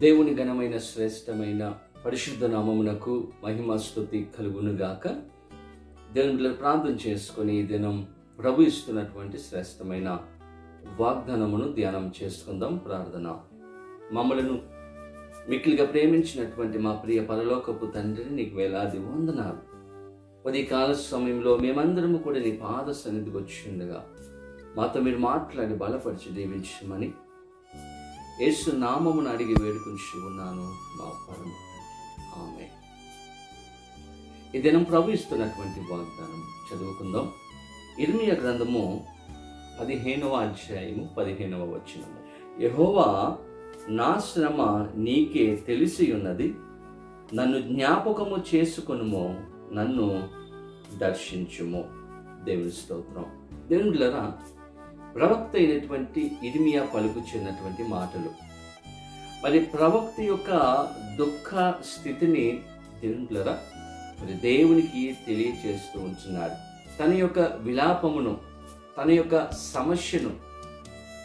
దేవుని ఘనమైన శ్రేష్టమైన పరిశుద్ధ నామమునకు మహిమ స్తుతి కలుగునుగాక. దేవుని ప్రార్థన చేసుకొని ఈ దినం ప్రభు ఇస్తున్నటువంటి శ్రేష్టమైన వాగ్దానమును ధ్యానం చేసుకుందాం. ప్రార్థన. మమ్మలను మిక్కిలిగా ప్రేమించినటువంటి మా ప్రియ పరలోకపు తండ్రిని నీకు వేలాది వందనాలు. కాల సమయంలో మేమందరము కూడా నీ పాద సన్నిధికి వచ్చి ఉండగా మాతో మీరు మాట్లాడి బలపరిచి దీవించమని యేసు నామమును అడిగి వేడుకుంటూ ఉన్నాను మా పరమ ఆమేన్. ఈ దినం ప్రభు ఇస్తున్నటువంటి వాగ్దానం చదువుకుందాం. ఇర్మీయా గ్రంథము 15వ అధ్యాయము 15వ వచనము. యెహోవా, నా శ్రమ నీకే తెలిసి ఉన్నది, నన్ను జ్ఞాపకము చేసుకొనుము, నన్ను దర్శించుము. దేవుని స్తోత్రం. దేవునిలరా, ప్రవక్త అయినటువంటి ఇర్మీయా పలుకుచున్నటువంటి మాటలు. మరి ప్రవక్త యొక్క దుఃఖ స్థితిని దేవునిలరా మరి దేవునికి తెలియచేస్తూ ఉంటున్నాడు. తన యొక్క విలాపమును, తన యొక్క సమస్యను,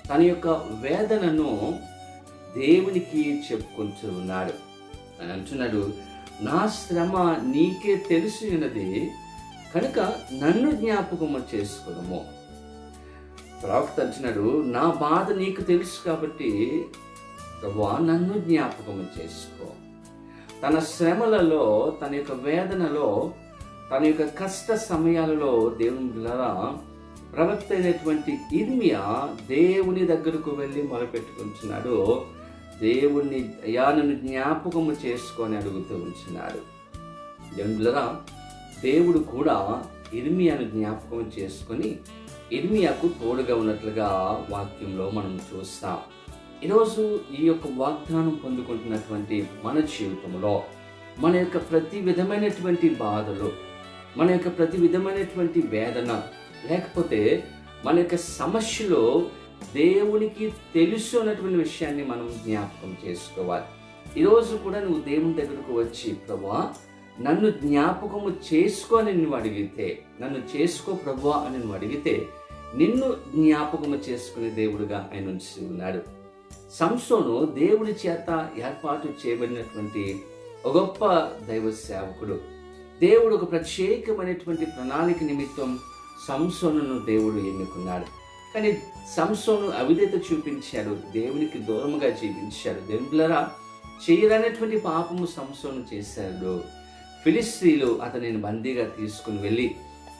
తన యొక్క వేదనను దేవునికి చెప్పుకుంటూ ఉన్నాడు. అని అంటున్నాడు, నా శ్రమ నీకే తెలిసి ఉన్నది కనుక నన్ను జ్ఞాపకము చేసుకునము. ప్రవక్త అంటున్నాడు, నా బాధ నీకు తెలుసు కాబట్టి ప్రభువా నన్ను జ్ఞాపకము చేసుకో. తన శ్రమలలో, తన యొక్క వేదనలో, తన యొక్క కష్ట సమయాలలో దేవుని ద్వారా ప్రవక్త అయినటువంటి ఇర్మీయా దేవుని దగ్గరకు వెళ్ళి మొరపెట్టుకుంటున్నాడు. దేవుణ్ణి అయ్యా నన్ను జ్ఞాపకము చేసుకొని అడుగుతూ ఉంటున్నాడు. దేవునిలా దేవుడు కూడా ఇర్మీయాను జ్ఞాపకం చేసుకొని ఇర్మీయాకు తోడుగా ఉన్నట్లుగా వాక్యంలో మనం చూస్తాం. ఈరోజు ఈ యొక్క వాగ్దానం పొందుకుంటున్నటువంటి మన జీవితంలో మన యొక్క ప్రతి విధమైనటువంటి బాధలు, మన యొక్క ప్రతి విధమైనటువంటి వేదన, లేకపోతే మన యొక్క సమస్యలో దేవునికి తెలుసు అన్నటువంటి విషయాన్ని మనం జ్ఞాపకం చేసుకోవాలి. ఈరోజు కూడా నువ్వు దేవుని దగ్గరకు వచ్చి, ప్రభువా నన్ను జ్ఞాపకము చేసుకో అని నువ్వు అడిగితే, నన్ను చేసుకో ప్రభువా అని నువ్వు అడిగితే నిన్ను జ్ఞాపకము చేసుకునే దేవుడుగా ఆయన ఉంచి ఉన్నాడు. సంసోను దేవుని చేత ఏర్పాటు చేయబడినటువంటి ఒక గొప్ప దైవ సేవకుడు. దేవుడు ఒక ప్రత్యేకమైనటువంటి ప్రణాళిక నిమిత్తం సంసోనును దేవుడు ఎన్నుకున్నాడు. కానీ సంసోను అవిధేయత చూపించాడు, దేవునికి దూరముగా జీవించాడు. దేవునిలారా, చేయరనేటువంటి పాపము సంసోను చేశాడు. ఫిలిస్తీయులు అతనిని బందీగా తీసుకుని వెళ్ళి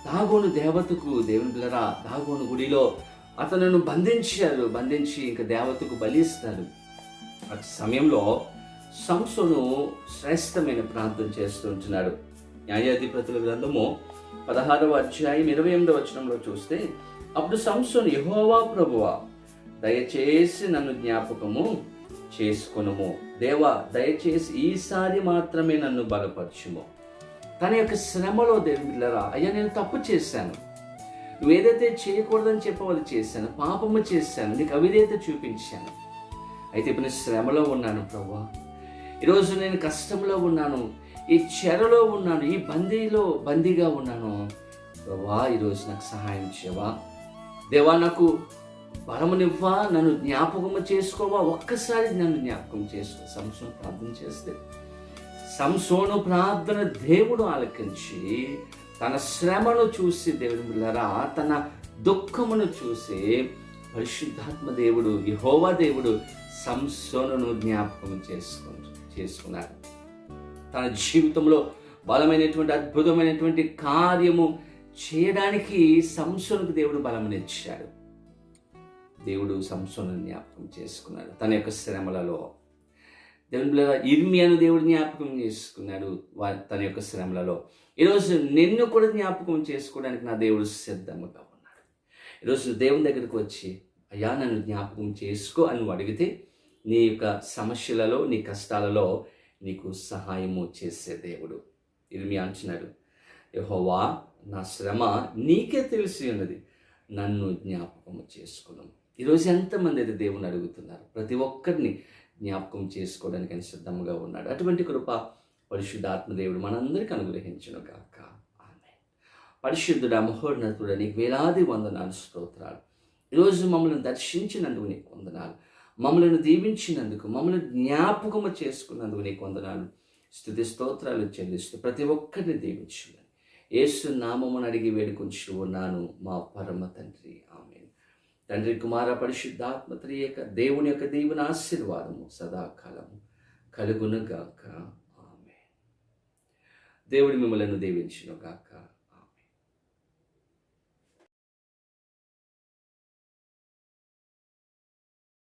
దాగోను దేవతకు, దేవునిలారా దాగోను గుడిలో అతను బంధించి ఇంకా దేవతకు బలిస్తాడు. ఆ సమయంలో సంసోను శ్రేష్టమైన ప్రార్థన చేస్తూ ఉంటున్నాడు. న్యాయాధిపతుల గ్రంథము 16వ అధ్యాయం 28వ వచనంలో చూస్తే, అప్పుడు సంసోను, యెహోవా ప్రభువా దయచేసి నన్ను జ్ఞాపకము చేసుకొనుము, దేవా దయచేసి ఈసారి మాత్రమే నన్ను బలపరచుము. తన యొక్క శ్రమలో దేవునిలారా, అయ్యా నేను తప్పు చేశాను, నువ్వు ఏదైతే చేయకూడదని చెప్పవాలి చేశాను, పాపము చేశాను, నీకు అవిధేయత చూపించాను. అయితే ఇప్పుడు నేను శ్రమలో ఉన్నాను ప్రభువా, ఈరోజు నేను కష్టంలో ఉన్నాను, ఈ చెరలో ఉన్నాను, ఈ బందీగా ఉన్నాను ప్రభువా, ఈరోజు నాకు సహాయం చేయవా, దేవా నాకు బలమునివ్వా, నన్ను జ్ఞాపకము చేసుకోవా, ఒక్కసారి నన్ను జ్ఞాపకం చేసుకో. సంసోను ప్రార్థన చేస్తే సంసోను ప్రార్థన దేవుడు ఆలకించి తన శ్రమను చూసి, దేవుని బిడ్డలారా తన దుఃఖమును చూసి పరిశుద్ధాత్మ దేవుడు, యెహోవా దేవుడు సంసోనును జ్ఞాపకం చేసుకున్నాడు. తన జీవితంలో బలమైనటువంటి అద్భుతమైనటువంటి కార్యము చేయడానికి సంసోనుకు దేవుడు బలమునిచ్చాడు. దేవుడు సంసోను జ్ఞాపకం చేసుకున్నాడు తన యొక్క శ్రమలలో. దేవుని బిడ్డలారా, ఇర్మీయాను దేవుడు జ్ఞాపకం చేసుకున్నాడు తన యొక్క శ్రమలలో. ఈరోజు నిన్ను కూడా జ్ఞాపకం చేసుకోవడానికి నా దేవుడు సిద్ధంగా ఉన్నాడు. ఈరోజు దేవుని దగ్గరికి వచ్చి, అయ్యా నన్ను జ్ఞాపకం చేసుకో అని నువ్వు అడిగితే నీ యొక్క సమస్యలలో, నీ కష్టాలలో నీకు సహాయము చేసే దేవుడు. ఇర్మీయా అంటున్నాడు, యెహోవా నా శ్రమ నీకే తెలిసి ఉన్నది, నన్ను జ్ఞాపకము చేసుకును. ఈరోజు ఎంతమంది అయితే దేవుని అడుగుతున్నారు, ప్రతి ఒక్కరిని జ్ఞాపకం చేసుకోవడానికి ఆయన సిద్ధంగా ఉన్నాడు. అటువంటి కృప పరిశుద్ధాత్మ దేవుడు మనందరికీ అనుగ్రహించును గాక. ఆమేన్. పరిశుద్ధుడా, మహోన్నతుడా, నీకు వేలాది వందనాలు, స్తోత్రాలు. ఈరోజు మమ్మల్ని దర్శించినందుకు నీకు వందనాలు. మమ్మలను దీవించినందుకు, మమ్మల్ని జ్ఞాపకము చేసుకున్నందుకు నీకు వందనాలు, స్తుతి స్తోత్రాలు చెల్లిస్తూ ప్రతి ఒక్కరిని దీవించుమని యేసు నామమును అడిగి వేడుకొంచు ఉన్నాను మా పరమ తండ్రి. ఆమేన్. తండ్రి, కుమార, పరిశుద్ధాత్మ త్రియేక దేవుని యొక్క దీవెన ఆశీర్వాదము సదాకాలము కలుగునుగాక. ఆమేన్. దేవుడు మిమ్మలను దీవించునుగాక.